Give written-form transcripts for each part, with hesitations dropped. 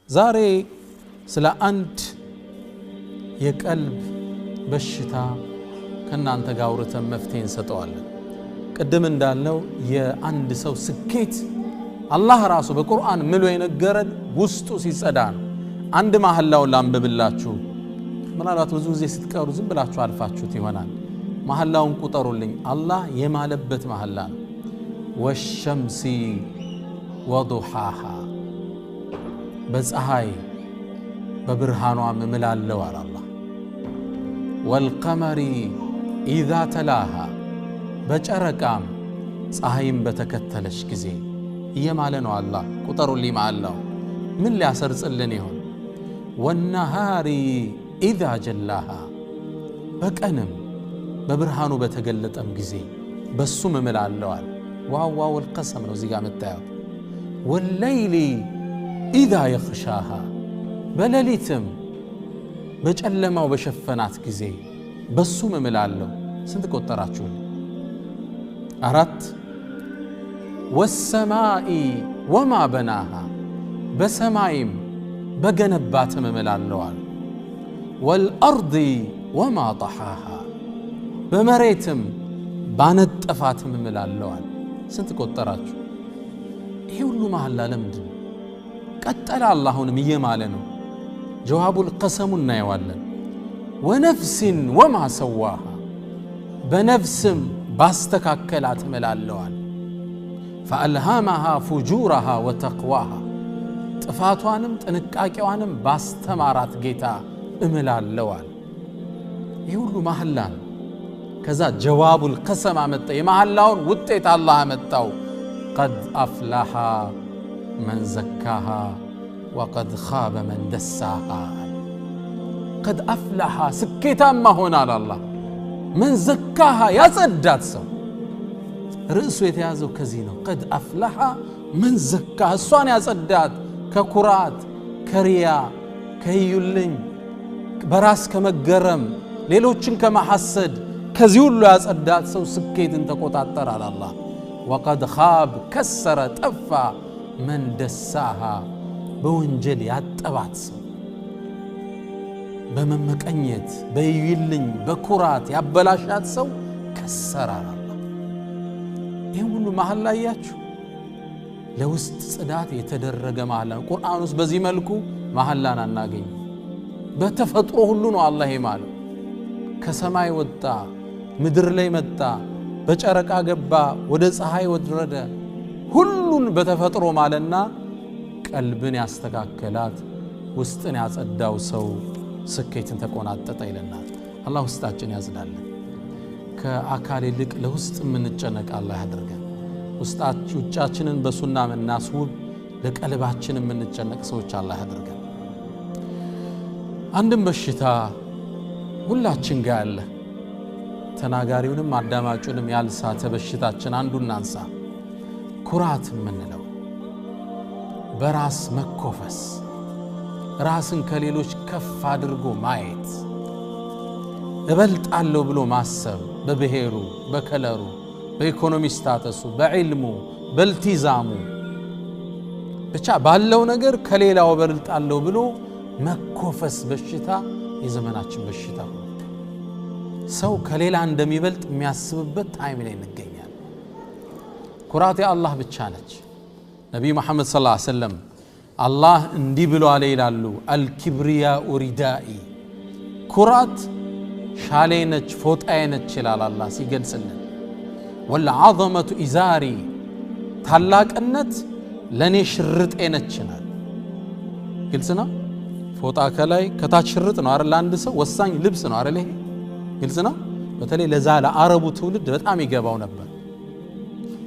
ዛሬ ስለ አንድ የቀልብ በሽታ ከናንተ ጋር አውርተን መፍትሄ እንሰጠዋለን። ቅድም እንዳልነው የአንድ ሰው ስኬት አላህ ራሱ በቁርአን ምሎ የነገረን ውስጡ ሲጸዳ ነው። አንድ መሐላውን ላንብብላችሁ። ምናልባት ብዙ ጊዜ ስትቀሩ ዝም ብላችሁ አልፋችሁት ይሆናል። መሐላውን ቁጠሩልኝ። አላህ የማለበት መሐላ ነው። ወሸምሲ ወዱሃሃ፣ በፀሐይ በብርሃኗ እምላለሁ አለ አላህ። ወልቀመሪ ኢዛ ተላሃ፣ በጨረቃም ፀሐይም በተከተለች ጊዜ እየማለ ነው አላህ። ቁጠሩልኝ መሐላው ምን ሊያሰርጽልን ይሆን? ወነሃሪ ኢዛ ጀላሃ፣ በቀንም በብርሃኑ በተገለጠም ጊዜ በሱም እምላለሁ አለ። ዋው القسم ነው እዚህ ጋር መታየው። ወለይሊ ኢዛ የኽሻሃ፣ በሌሊትም በጨለማው በሸፈናት ጊዜ በሱም እምላለሁ። ስንት ቆጠራችሁ? 4 ወሰማኢ ወማ በናሃ፣ በሰማይም በገነባትም እምላለሁ አለ። ወልአርዲ ወማ ጠሓሃ፣ በመሬትም ባነጠፋትም እምላለሁ አለ። ስንት ቆጠራችሁ? ይሄ ሁሉ መሐላ ለምንድን? ቀጠለ አላሁንም እየማለ ነው። ጀዋቡል ቀሰሙ እናየዋለን። ወነፍሲን ወማ ሰዋሃ፣ በነፍስም ባስተካከላት እምላለሁ አለ። ፈአልሃመሃ ፉጁረሃ ወተቅዋሃ፣ ጥፋቷንም ጥንቃቄዋንም ባስተማራት ጌታ እምላለሁ አለ። ይህ ሁሉ መሐላ ነው። ከዛ ጀዋቡል ቀሰም አመጣ። የመሐላውን ውጤት አላህ አመጣው። ቀድ አፍላሃ መን ዘካሃ ወቀድ ኻበ መን ደሳሃ። ቀድ አፍላሃ፣ ስኬታማ ሆናል አላህ። መን ዘካሃ፣ ያጸዳት ሰው። ርዕሱ የተያዘው ከዚህ ነው። ቀድ አፍላሃ መን ዘካሃ፣ እሷን ያጸዳት ከኩራት ከሪያ ከይዩልኝ በራስ ከመገረም ሌሎችን ከማሐሰድ ከዚህ ሁሉ ያጸዳት ሰው ስኬትን ተቆጣጠራል አላህ። ወቀድ ኻብ፣ ከሰረ ጠፋ፣ መን ደሳሃ፣ በወንጀል ያጠባት ሰው፣ በመመቀኘት በይዩልኝ በኩራት ያበላሻት ሰው ከሰራል አላህ። ይህም ሁሉ መሐላ እያችሁ ለውስጥ ጽዳት የተደረገ መሐላ ነው። ቁርአን ውስጥ በዚህ መልኩ መሐላን አናገኝ። በተፈጥሮ ሁሉ ነው አላህ የማለው። ከሰማይ ወጣ፣ ምድር ላይ መጣ፣ በጨረቃ ገባ፣ ወደ ፀሐይ ወረደ። ሁሉን በተፈጥሮ ማለና ቀልብን ያስተካከላት ውስጥን ያጸዳው ሰው ስኬትን ተቆናጠጠ ይለናል። አላህ ውስጣችን ያጽዳልን። ከአካል ይልቅ ለውስጥ የምንጨነቅ አላህ ያድርገን። ውጫችንን በሱና የምናስውብ ለቀልባችን የምንጨነቅ ሰዎች አላህ ያድርገን። አንድም በሽታ ሁላችን ጋር አለ። ተናጋሪውንም አዳማጩንም ያልሳተ በሽታችን አንዱን አንሳ። ኩራት የምንለው በራስ መኮፈስ፣ ራስን ከሌሎች ከፍ አድርጎ ማየት፣ እበልጣለሁ ብሎ ማሰብ፣ በብሔሩ፣ በከለሩ፣ በኢኮኖሚ ስታተሱ፣ በዕልሙ፣ በልቲዛሙ፣ ብቻ ባለው ነገር ከሌላው እበልጣለሁ ብሎ መኮፈስ በሽታ የዘመናችን በሽታ። ሰው ከሌላ እንደሚበልጥ የሚያስብበት ታይም ላይ እንገኛለን። ኩራት የአላህ ብቻ ነች። ነቢይ መሐመድ ሰለላሁ ዐለይሂ ወሰለም አላህ እንዲህ ብሎ አለ ይላሉ፣ አልኪብሪያኡ ሪዳኢ፣ ኩራት ሻሌ ነች ፎጣዬ ነች ይላል አላህ ሲገልጽልን። ወልዐዘመቱ ኢዛሪ፣ ታላቅነት ለኔ ሽርጤ ነች ይላል። ግልጽ ነው። ፎጣ ከላይ ከታች ሽርጥ ነው አይደል? አንድ ሰው ወሳኝ ልብስ ነው አይደል? ይሄ ግልጽ ነው። በተለይ ለዛ ለአረቡ ትውልድ በጣም ይገባው ነበር።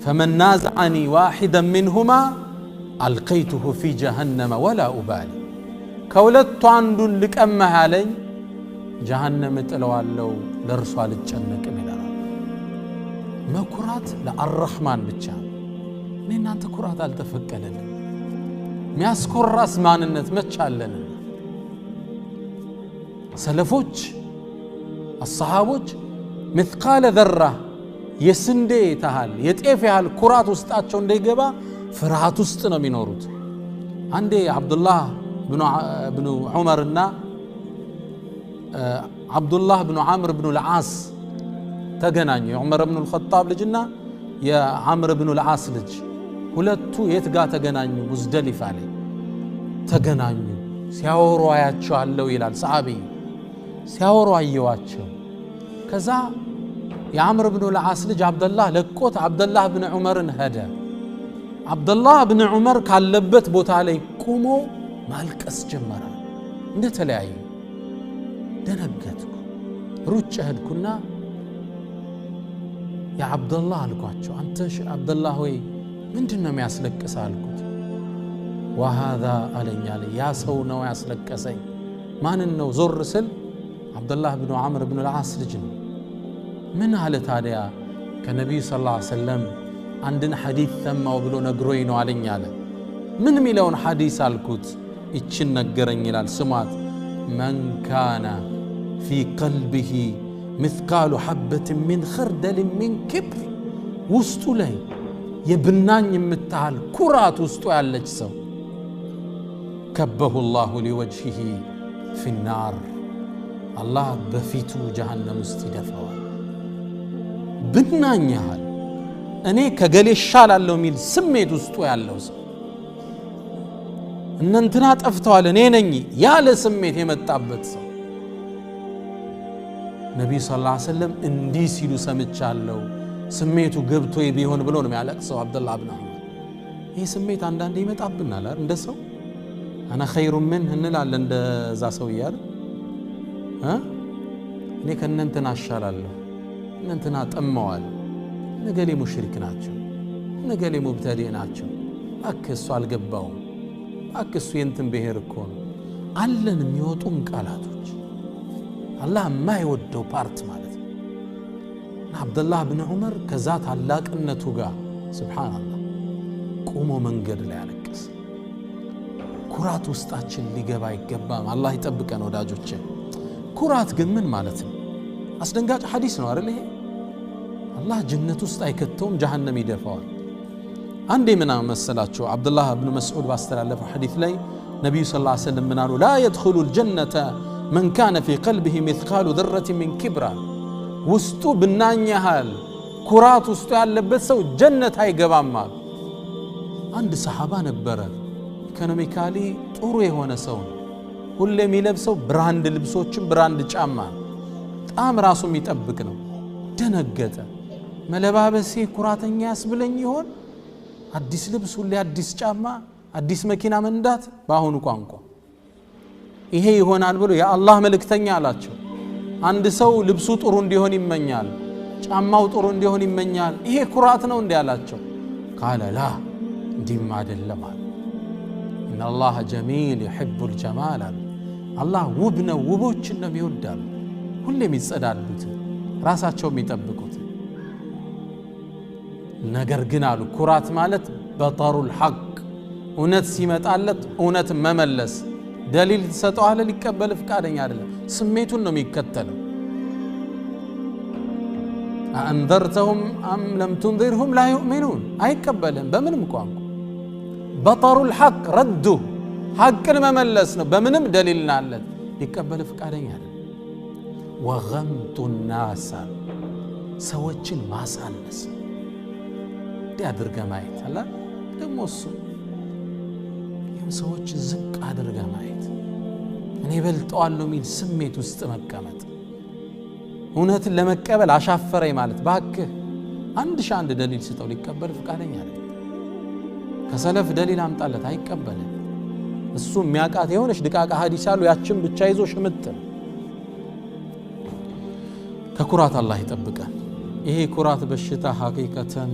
فمن نازعني واحدا منهما ألقيته في جهنم ولا أبالي، ከሁለቱ አንዱን ልቀመህ አለኝ ጀሃነም እጥለዋለሁ ለእርሷ አልጨነቅም ይላል። መኩራት ለአርህማን ብቻ። እኔ እናንተ ኩራት አልተፈቀደልን። ሚያስኮራስ ማንነት መቻለን። ሰለፎች الصحابዎች مثقال ذرة የስንዴ ታህል የጤፍ ያህል ኩራት ውስጣቸው እንደይገባ ፍርሃት ውስጥ ነው የሚኖሩት። አንዴ አብዱላህ بن عمرنا عبد الله بن عمرو بن العاص تገናኙ عمر بن الخطاب ልጅና የዓምር بن العاص ልጅ ሁለቱ የት ጋር ተገናኙ ሙዝደሊፋ ላይ ተገናኙ ሲያወሩ አያቸዋለሁ ይላል ሰሃቢ ሲያወሩ አየዋቸው ከዛ የዓምር بن العاص ልጅ አብደላህ ለቆት አብደላህ بن ዑመርን ሄደ አብደላህ بن ዑመር ካለበት ቦታ ላይ ቆሞ ማልቀስ ጀመረ እንደተለያዩ ደነገጥኩ ሩጭ ሄድኩና ያ አብደላህ አልኳቸው አንተ አብደላህ ሆይ ምንድነው የሚያስለቅስ አልኩት وهذا አለኛለ ያ ሰው ነው ያስለቀሰኝ ማን ነው ዞር ስል አብደላህ ብኑ ዓምር ብኑ العاص ልጅ ነው ምን አለ ታዲያ ከነብዩ ሰለላሁ ዐለይሂ ወሰለም አንድን ሐዲስ ሰማው ብሎ ነግሮኝ ነው አለኛለ ምን ሚለውን ሐዲስ አልኩት ይችን ነገረኝ ይላል ስማት من كان في قلبه مثقال حبة من خردل من كبر ውስጡ ላይ የብናኝ የምታል ኩራት ውስጡ ያለች ሰው كبه الله لوجهه في النار الله በፊቱ ጀሃነም ውስጥ ይደፋዋል ብናኝ ያህል እኔ ከገሌ ሻላለሁ ሚል ስሜት ውስጡ ያለው ሰው እንንትና ጠፍተዋል እኔ ነኝ ያለ ስሜት የመጣበት ሰው ነብዩ ሰለላሁ ዐለይሂ ወሰለም እንዲህ ሲሉ ሰምቻለሁ ስሜቱ ገብቶ ቢሆን ብሎ ነው የሚያለቅሰው አብደላህ ኢብኑ ዑመር ይሄ ስሜት አንዳንዴ ይመጣብናል አይደል እንደ ሰው አና ኸይሩ ምን እንላለን እንደዛ ሰው ይያል እኔ ከእናንተና አሻላለሁ እናንተና ጠመዋል ነገሌ ሙሽሪክ ናቸው ነገሌ ሙብተዲ ናቸው አክሱ አልገባው አክሱ የንተን ብሄር እኮ ነው አለን የሚወጡም ቃላቶች አላህ የማይወደው ፓርት ማለት ነው አብደላህ ኢብኑ ዑመር ከዛ ታላቅነቱ ጋር ሱብሃንአላህ ቆሞ መንገድ ላይ አለቀሰ ኩራት ውስጣችን ሊገባ ይገባም አላህ ይጠብቀን ወዳጆቼ ኩራት ግን ምን ማለት ነው አስደንጋጭ ሐዲስ ነው አይደል ይሄ አላህ ጀነት ውስጥ አይከተውም ጀሃነም ይደፋዋል አንዴ ምን መሰላችሁ አብደላህ ኢብኑ መስዑድ ባስተላለፈው ሐዲስ ላይ ነብዩ ሰለላሁ ዐለይሂ ወሰለም ምናሉ لا يدخل الجنة من كان في قلبه مثقال ذرة من كبر ውስጡ ብናኝ ያህል ኩራት ውስጡ ያለበት ሰው ጀነት አይገባም አንድ ሰሃባ ነበረ ኢኮኖሚካሊ ጥሩ የሆነ ሰው ሁሌ የሚለብሰው ብራንድ ልብሶችን ብራንድ ጫማ ጣም ራሱ የሚጠብቅ ነው ደነገጠ መለባበሴ ኩራተኛ ያስብለኝ ይሆን አዲስ ልብስ ሁሌ አዲስ ጫማ አዲስ መኪና መንዳት ባሁኑ ቋንቋ ይሄ ይሆናል ብሎ የአላህ መልእክተኛ አላቸው አንድ ሰው ልብሱ ጥሩ እንዲሆን ይመኛል ጫማው ጥሩ እንዲሆን ይመኛል ይሄ ኩራት ነው እንዴ አላቸው قال لا እንዲም አይደለም ان الله جميل يحب الجمال الله ውብ ነው ውቦችን ነው የሚወዳል ሁሌ የሚጸዳሉት ራሳቸው የሚጠብቁት ነገር ግን አሉ ኩራት ማለት በጠሩል ሐቅ እውነት ሲመጣለት እውነት መመለስ ደሊል ተሰጠዋለ ሊቀበል ፍቃደኛ አይደለም ስሜቱን ነው የሚከተለው አንዘርተሁም አም ለም تنذرهم لا يؤمنون አይቀበልም በምንም ቋንቋ በጠሩል ሐቅ ረዱ ሐቅን መመለስ ነው በምንም ደሊልናለት ሊቀበል ፍቃደኛ አይደለም ወغمت الناس ሰዎችን ማሳነስ ያድርገ ማየት አላ ደሞስ ሰዎች ዝቅ አድርገ ማየት እኔ በልጠዋለሁ ሚል ስሜት ውስጥ መቀመጥ እውነትን ለመቀበል አሻፈረኝ ማለት ባክህ አንድ ደሊል ስጠው ሊቀበል ፍቃደኛ አይደለም ከሰለፍ ደሊል አምጣለት አይቀበልም እሱ የሚያቃት የሆነች ድቃቃ ሐዲስ አሉ ያችን ብቻ ይዞ ሽምጥ ከኩራት አላህ ይጠብቀን ይሄ ኩራት በሽታ ሐቂቀተን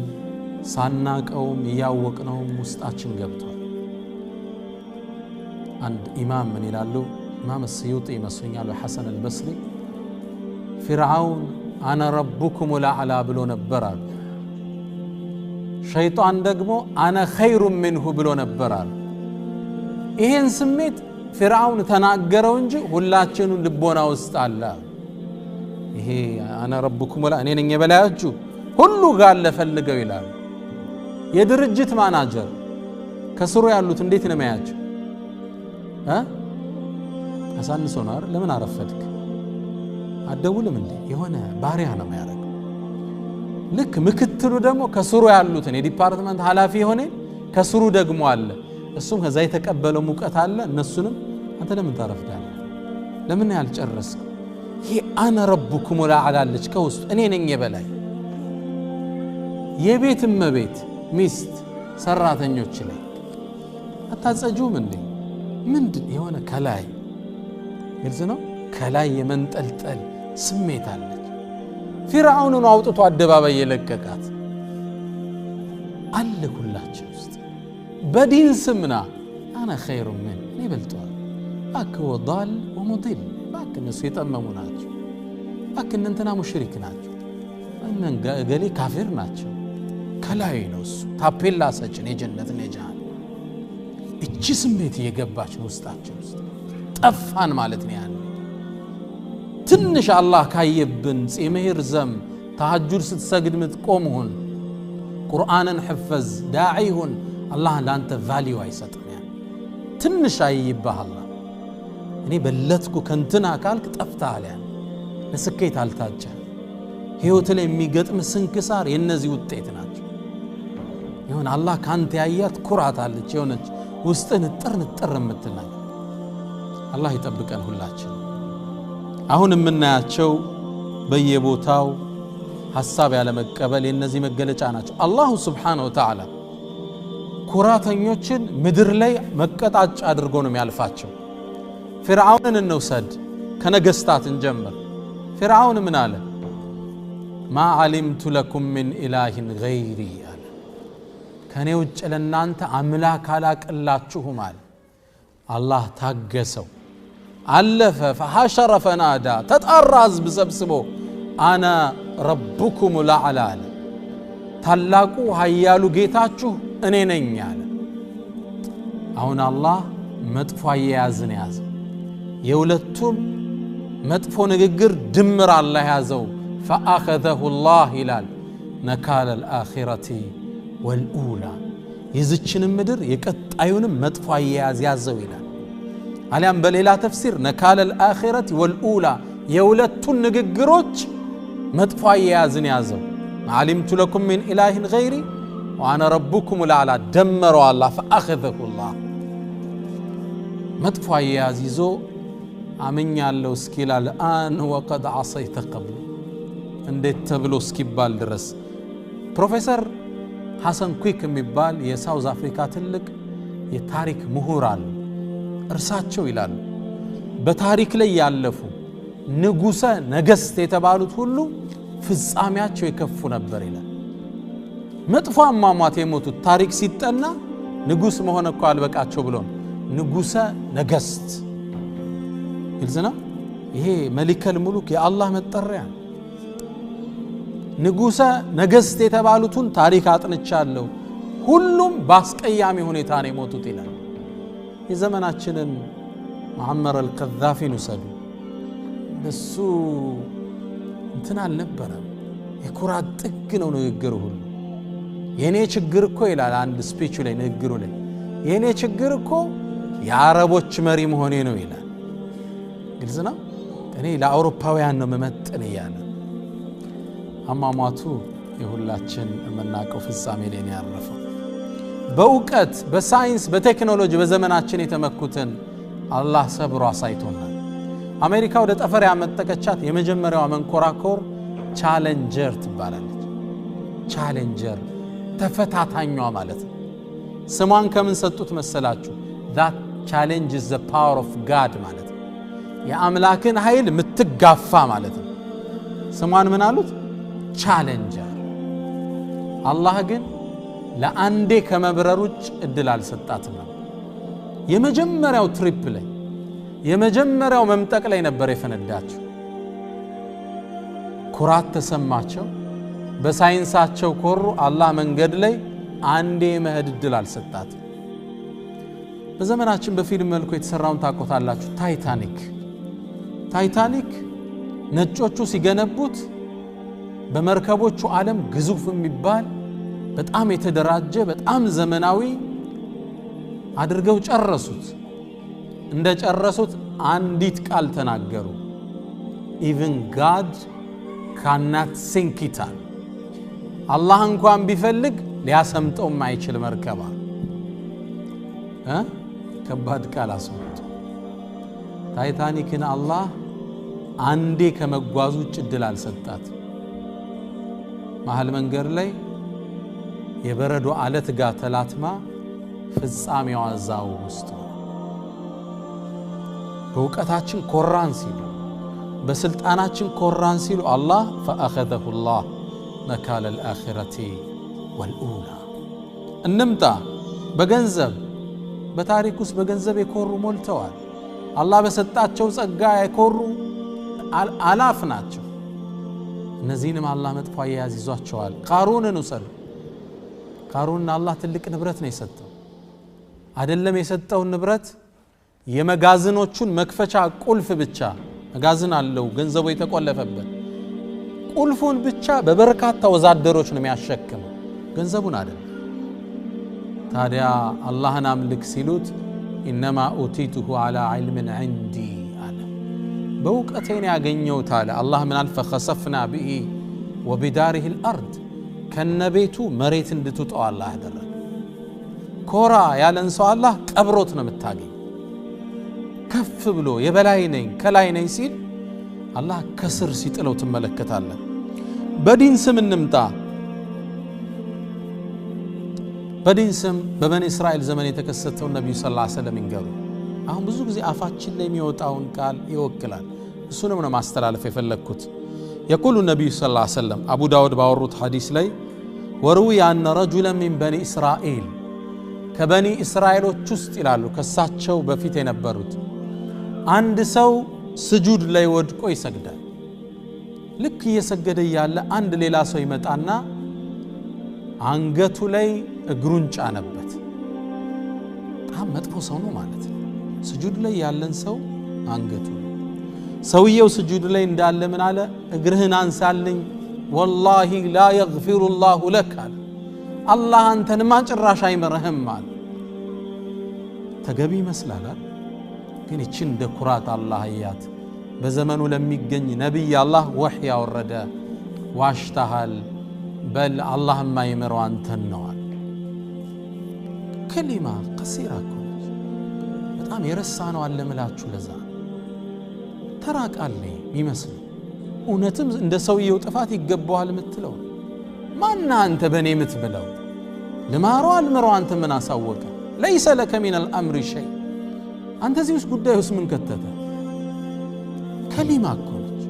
ሳናቀውም ያወቅነውም ውስጣችን ገብቷል عند إمام من يلالو إمام السيوطي مسوينيال وحسن البصري فرعون أنا ربكم الأعلى بلو نبرال شيطان دقمو أنا خير منه بلو نبرال إيهن سميت فرعون تناقروا انجي ሁላችንን ልቦና ውስጥ አለ ይሄ أنا ربكم الأعلى እኔ ነኝ የበላያችሁ ሁሉ ጋር ለፈልገው ይላል የድርጅት ማናጀር ከስሩ ያሉት እንዴት ነው የሚያያቸው አሳንሶ ነው አይደል? ለምን አረፈድክ አደውልም እንዴ? የሆነ ባሪያ ነው የሚያደርገው። ልክ ምክትሉ ደግሞ ከስሩ ያሉትን የዲፓርትመንት ኃላፊ የሆነ ከስሩ ደግሞ አለ፣ እሱም ከዛ የተቀበለው ሙቀት አለ። እነሱንም አንተ ለምን ታረፍዳለህ? ለምን ያልጨረስክ? ይሄ አነ ረቡኩም ወላዓላለች ከውስጥ እኔ ነኝ የበላይ። የቤት እመቤት ሚስት ሰራተኞች ላይ አታጸጁም እንዴ? ምንድን የሆነ ከላይ ግልጽ ነው፣ ከላይ የመንጠልጠል ስሜት አለች። ፊርዓውንን አውጥቶ አደባባይ የለቀቃት አለ ሁላችን ውስጥ በዲን ስምና አና ኸይሩ ምን እኔ በልጠዋል እባክህ ወዳል ወሙዲል እባክህ እነሱ የጠመሙ ናቸው፣ እባክህ እንትና ሙሽሪክ ናቸው፣ እነን ገሌ ካፊር ናቸው። ከላይ ነው እሱ ታፔላ ሰጭን የጀነትን የጀሃነም እቺ ስሜት እየገባች ነው ውስጣችን ውስጥ ጠፋን ማለት ነው። ያን ትንሽ አላህ ካየብን ጺምህር ዘም ተሐጁድ ስትሰግድ ምትቆም ሁን ቁርአንን ሕፈዝ ዳዒ ሁን አላህ ላንተ ቫልዩ አይሰጥም። ያን ትንሽ አይይባህ አላህ እኔ በለጥኩ ከንትና ካልክ ጠፍተሃል። ያን ለስኬት አልታጨ ህይወት ላይ የሚገጥም ስንክሳር የነዚህ ውጤት ናቸው። ይሁን አላህ ካንተ ያያት ኩራት አለች የሆነች ውስጥን ጥር የምትናኝ አላህ ይጠብቀን ሁላችን። አሁን የምናያቸው በየቦታው ሐሳብ ያለ መቀበል የነዚህ መገለጫ ናቸው። አላሁ ሱብሓነሁ ወተዓላ ኩራተኞችን ምድር ላይ መቀጣጫ አድርጎ ነው የሚያልፋቸው። ፊርዓውንን እንውሰድ፣ ከነገስታት እንጀምር። ፊርዓውን ምን አለ? ማ ዓሊምቱ ለኩም ሚን ኢላሂን ገይሪ አለ። ከኔ ውጭ ለናንተ አምላክ አላቅላችሁም አለ። አላህ ታገሰው፣ አለፈ። ፈሐሸረ ፈናዳ ተጣራ ህዝብ ሰብስቦ አና ረቡኩም ለዓላ አለ። ታላቁ ኃያሉ ጌታችሁ እኔ ነኝ አለ። አሁን አላህ መጥፎ አያያዝን ያዘ። የሁለቱም መጥፎ ንግግር ድምር አላህ ያዘው። ፈአኸዘሁ ላህ ይላል ነካለ ልአኺረቲ ወልኡላ፣ የዝችንም ምድር የቀጣዩንም መጥፎ አያያዝ ያዘው ይላል። አሊያም በሌላ ተፍሲር ነካለ ልአኺረቲ ወልኡላ፣ የሁለቱን ንግግሮች መጥፎ አያያዝን ያዘው። ዓሊምቱ ለኩም ሚን ኢላሂን ገይሪ ወአነ ረቡኩም ልአዕላ ደመረው አላህ። ፈአኸዘሁ ላህ መጥፎ አያያዝ ይዞ አምኛለሁ እስኪላል አን ወቀድ ዓሰይተ ቀብሉ እንዴት ተብሎ እስኪባል ድረስ ፕሮፌሰር ሐሰን ኩክ የሚባል የሳውዝ አፍሪካ ትልቅ የታሪክ ምሁር አሉ። እርሳቸው ይላሉ በታሪክ ላይ ያለፉ ንጉሰ ነገስት የተባሉት ሁሉ ፍጻሜያቸው የከፉ ነበር ይላል። መጥፎ አሟሟት የሞቱት ታሪክ ሲጠና ንጉስ መሆን እኮ አልበቃቸው ብሎ ንጉሰ ነገስት ግልጽ ነው። ይሄ መሊከል ሙሉክ የአላህ መጠሪያ። ንጉሰ ነገስት የተባሉትን ታሪክ አጥንቻለሁ፣ ሁሉም በአስቀያሚ ሁኔታ ነው የሞቱት ይላል። የዘመናችንን ሙዓመር አልቀዛፊን ውሰዱ። እሱ እንትን አልነበረም፣ የኩራት ጥግ ነው ንግግሩ ሁሉ። የኔ ችግር እኮ ይላል አንድ ስፒቹ ላይ ንግግሩ ላይ የኔ ችግር እኮ የአረቦች መሪ መሆኔ ነው ይላል። ግልጽ ነው። እኔ ለአውሮፓውያን ነው መመጥን እያለ አሟሟቱ የሁላችን የምናውቀው ፍጻሜ ላይ ነው ያረፈው። በእውቀት በሳይንስ በቴክኖሎጂ በዘመናችን የተመኩትን አላህ ሰብሮ አሳይቶናል። አሜሪካ ወደ ጠፈር ያመጠቀቻት የመጀመሪያዋ መንኮራኮር ቻሌንጀር ትባላለች። ቻሌንጀር ተፈታታኟ ማለት ነው። ስሟን ከምን ሰጡት መሰላችሁ? that challenge is the power of God ማለት ነው። የአምላክን ኃይል ምትጋፋ ማለት ነው። ስሟን ምን አሉት? ቻሌንጀር። አላህ ግን ለአንዴ ከመብረር ውጭ እድል አልሰጣትም። የመጀመሪያው ትሪፕ ላይ የመጀመሪያው መምጠቅ ላይ ነበር የፈነዳቸው። ኩራት ተሰማቸው፣ በሳይንሳቸው ኮሩ። አላህ መንገድ ላይ አንዴ መሄድ እድል አልሰጣትም። በዘመናችን በፊልም መልኩ የተሰራውን ታቆታላችሁ። ታይታኒክ ነጮቹ ሲገነቡት በመርከቦቹ ዓለም ግዙፍ የሚባል በጣም የተደራጀ በጣም ዘመናዊ አድርገው ጨረሱት። እንደጨረሱት አንዲት ቃል ተናገሩ even God cannot sink it አላህ እንኳን ቢፈልግ ሊያሰምጠው የማይችል መርከባ ከባድ ቃል አስመጡ ታይታኒክን አላህ አንዴ ከመጓዙ እድል አልሰጣት መሃል መንገድ ላይ የበረዶ አለት ጋር ተላትማ ፍጻሜዋ እዛው ውስጥ በእውቀታችን ኮራን ሲሉ በስልጣናችን ኮራን ሲሉ አላህ فأخذه الله نكال الآخرة والأولى እንምጣ በገንዘብ በታሪክ ውስጥ በገንዘብ የኮሩ ሞልተዋል አላህ በሰጣቸው ጸጋ የኮሩ አላፍ ናቸው እነዚህንም አላህ መጥፎ ያያዝዟቸዋል ቃሩንን ወሰድ ቃሩን አላህ ትልቅ ንብረት ነው የሰጠው አይደለም የሰጠው ንብረት የመጋዝኖቹን መክፈቻ ቁልፍ ብቻ መጋዝን አለው ገንዘቡ የተቆለፈበት ቁልፉን ብቻ በበርካታ ወዛደሮች ነው የሚያሸክመው ገንዘቡን አይደለም ታዲያ አላህን አምልክ ሲሉት انما اوتيته على علم عندي انا በእውቀቴን ያገኘሁት አለ አላህ ምን አልፈخسفنا به وبداره الارض ከነቤቱ መሬት እንድትወጣው አላህ ያደረገ ኮራ ያለን ሰው አላህ ቀብሮት ነው የምታገኝ ከፍ ብሎ የበላይ ነኝ ከላይ ነኝ ሲል አላህ ከስር ሲጥለው ተመለከታለህ በዲን ስም እንምጣ በዲን ስም በበኒ እስራኤል ዘመን የተከሰተው ነብዩ ሰለላሁ ዐለይሂ ወሰለም ይንገሩ አሁን ብዙ ጊዜ አፋችን ላይ የሚወጣውን ቃል ይወክላል እሱንም ነው ማስተላለፍ የፈለኩት يقول النبي صلى الله عليه وسلم ابو داود باوሩት ሐዲስ ላይ وروي ان رجلا من بني اسرائيل ከበኒ እስራኤሎች ውስጥ ይላሉ ከሳቸው በፊት የነበሩት አንድ ሰው ስጁድ ላይ ወድቆ ይሰግዳል ልክ እየሰገደ ያለ አንድ ሌላ ሰው ይመጣና አንገቱ ላይ እግሩን ጫነበት በጣም መጥፎ ሰው ነው ማለት ነው ስጁድ ላይ ያለን ሰው አንገቱ ሰውየው ስጁድ ላይ እንዳለ ምን አለ እግርህን አንሳልኝ والله لا يغفر الله لك አላህ አንተን ማጭራሽ አይመረህም አለ ተገቢ ይመስላል ግን እቺ እንደ ኩራት አላህ ያት በዘመኑ ለሚገኝ ነብይ አላህ ወህይ ያወረደ ዋሽታሃል በል አላህ ማይመረው አንተን ነው አለ ከሊማ ቀሲራ ኮነች በጣም የረሳነው አለ ምላችሁ ለዛ ተራቃለ ይመስል እውነትም እንደ ሰውየው ጥፋት ይገባዋል ምትለው ማን አንተ በኔ ምትብለው ለማረው አልመረው አንተ ምን አሳወቀ ليس لك من الامر شيء አንተ እዚህስ ጉዳዩስ ምን ከተተ كلمه ኮነች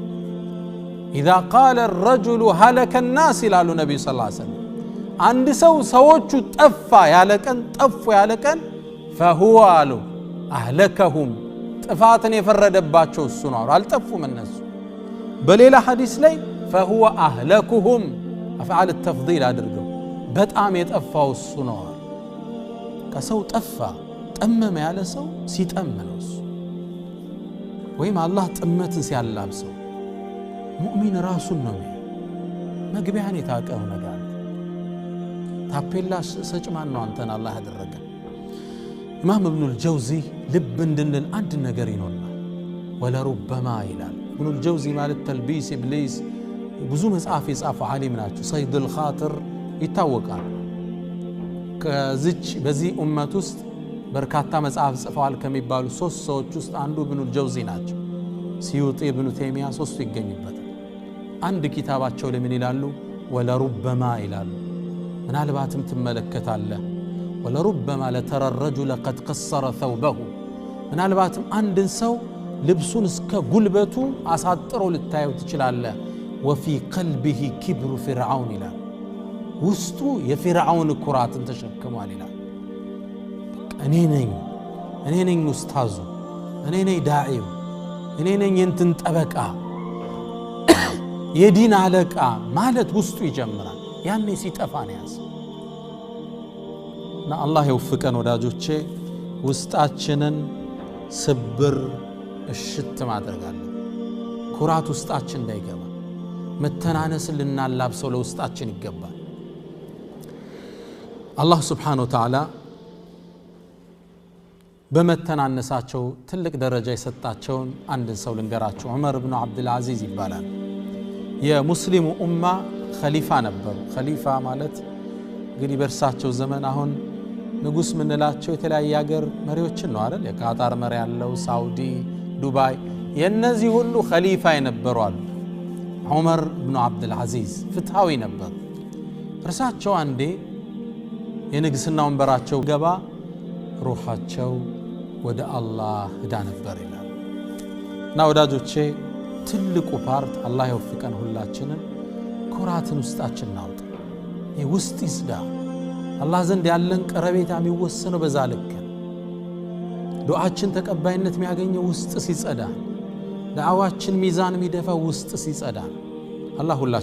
اذا قال الرجل هلك الناس ይላሉ ነብዩ ሰለላሁ ዐለይሂ ወሰለም አንድ ሰው ሰዎቹ ጠፋ ያለቀን ጠፉ ያለቀን فهو አሉ اهلكهم ጥፋትን የፈረደባቸው እሱ ነው አልጠፉም እነሱ በሌላ ሐዲስ ላይ فهو اهلكهم افعال التفضيل አድርገው በጣም የጠፋው እሱ ነው ከሰው ጠፋ ጠመመ ያለ ሰው ሲጠመነው ወይም አላህ ጥመትን ሲያላብሰው ሙእሚን ራሱን ነው መግቢያን የታቀው ነገር ታፔላ ሰጭማን ነው አንተን አላህ ያደረገ ኢማም ኢብኑ አልጀውዚ ልብ እንድንል አንድ ነገር ይኖርናል ወላ ربما ይላል ኢብኑ አልጀውዚ ማለት ተልቢስ ኢብሊስ ብዙ መጽሐፍ የጻፈ ዓሊም ናቸው ሰይድ الخاطر ይታወቃል ከዚች በዚህ ኡመት ውስጥ በርካታ መጽሐፍ ጽፈዋል ከሚባሉ ሶስት ሰዎች ውስጥ አንዱ ኢብኑ አልጀውዚ ናቸው ሲዩጢ ኢብኑ ተይሚያ ሶስቱ ይገኙበታል አንድ ኪታባቸው ለምን ይላሉ ወላ ربما ይላሉ ምናልባትም ትመለከታለህ ወላ ربما لترى الرجل قد قصر ثوبه ምናልባትም አንድን ሰው ልብሱን እስከ ጉልበቱ አሳጥሮ ልታየው ትችላለህ وفي قلبه كبر فرعون ይላል ውስጡ የፍርዓውን ኩራትን ተሸክሟል ይላል እኔ ነኝ ኡስታዙ እኔ ነኝ ዳዒው እኔ ነኝ እንትን ጠበቃ የዲን አለቃ ማለት ውስጡ ይጀምራል ያኔ ሲጠፋ ነው ያስ እና አላህ ይወፍቀን ወዳጆቼ ውስጣችንን ስብር እሽት ማድረጋለን ኩራት ውስጣችን እንዳይገባ መተናነስ ልናላብሰው ለውስጣችን ይገባል الله سبحانه وتعالى በመተናነሳቸው ትልቅ ደረጃ የሰጣቸውን አንድ ሰው ልንገራችሁ ዑመር ኢብኑ አብዱል አዚዝ ይባላል የሙስሊሙ ኡማ ኸሊፋ ነበሩ ኸሊፋ ማለት እንግዲህ በርሳቸው ዘመን አሁን ንጉስ ምንላቸው የተለያየ ሀገር መሪዎችን ነው አይደል የካታር መሪ ያለው ሳውዲ ዱባይ የነዚህ ሁሉ ኸሊፋ የነበሩ አሉ ዑመር ኢብኑ አብዱል አዚዝ ፍትሃዊ ነበሩ እርሳቸው አንዴ የንግስና ወንበራቸው ገባ ሩሃቸው ወደ አላህ ሄዳ ነበር ይላል እና ወዳጆቼ ትልቁ ፓርት አላህ ይወፍቀን ሁላችንን ኩራትን ውስጣችን ናውጣ ውስጥ ይስዳ አላህ ዘንድ ያለን ቀረቤታ የሚወሰነው በዛ ልክ ዱዓችን ተቀባይነት የሚያገኘው ውስጥ ሲጸዳ ዳዓዋችን ሚዛን የሚደፋው ውስጥ ሲጸዳ አላህ ሁላችን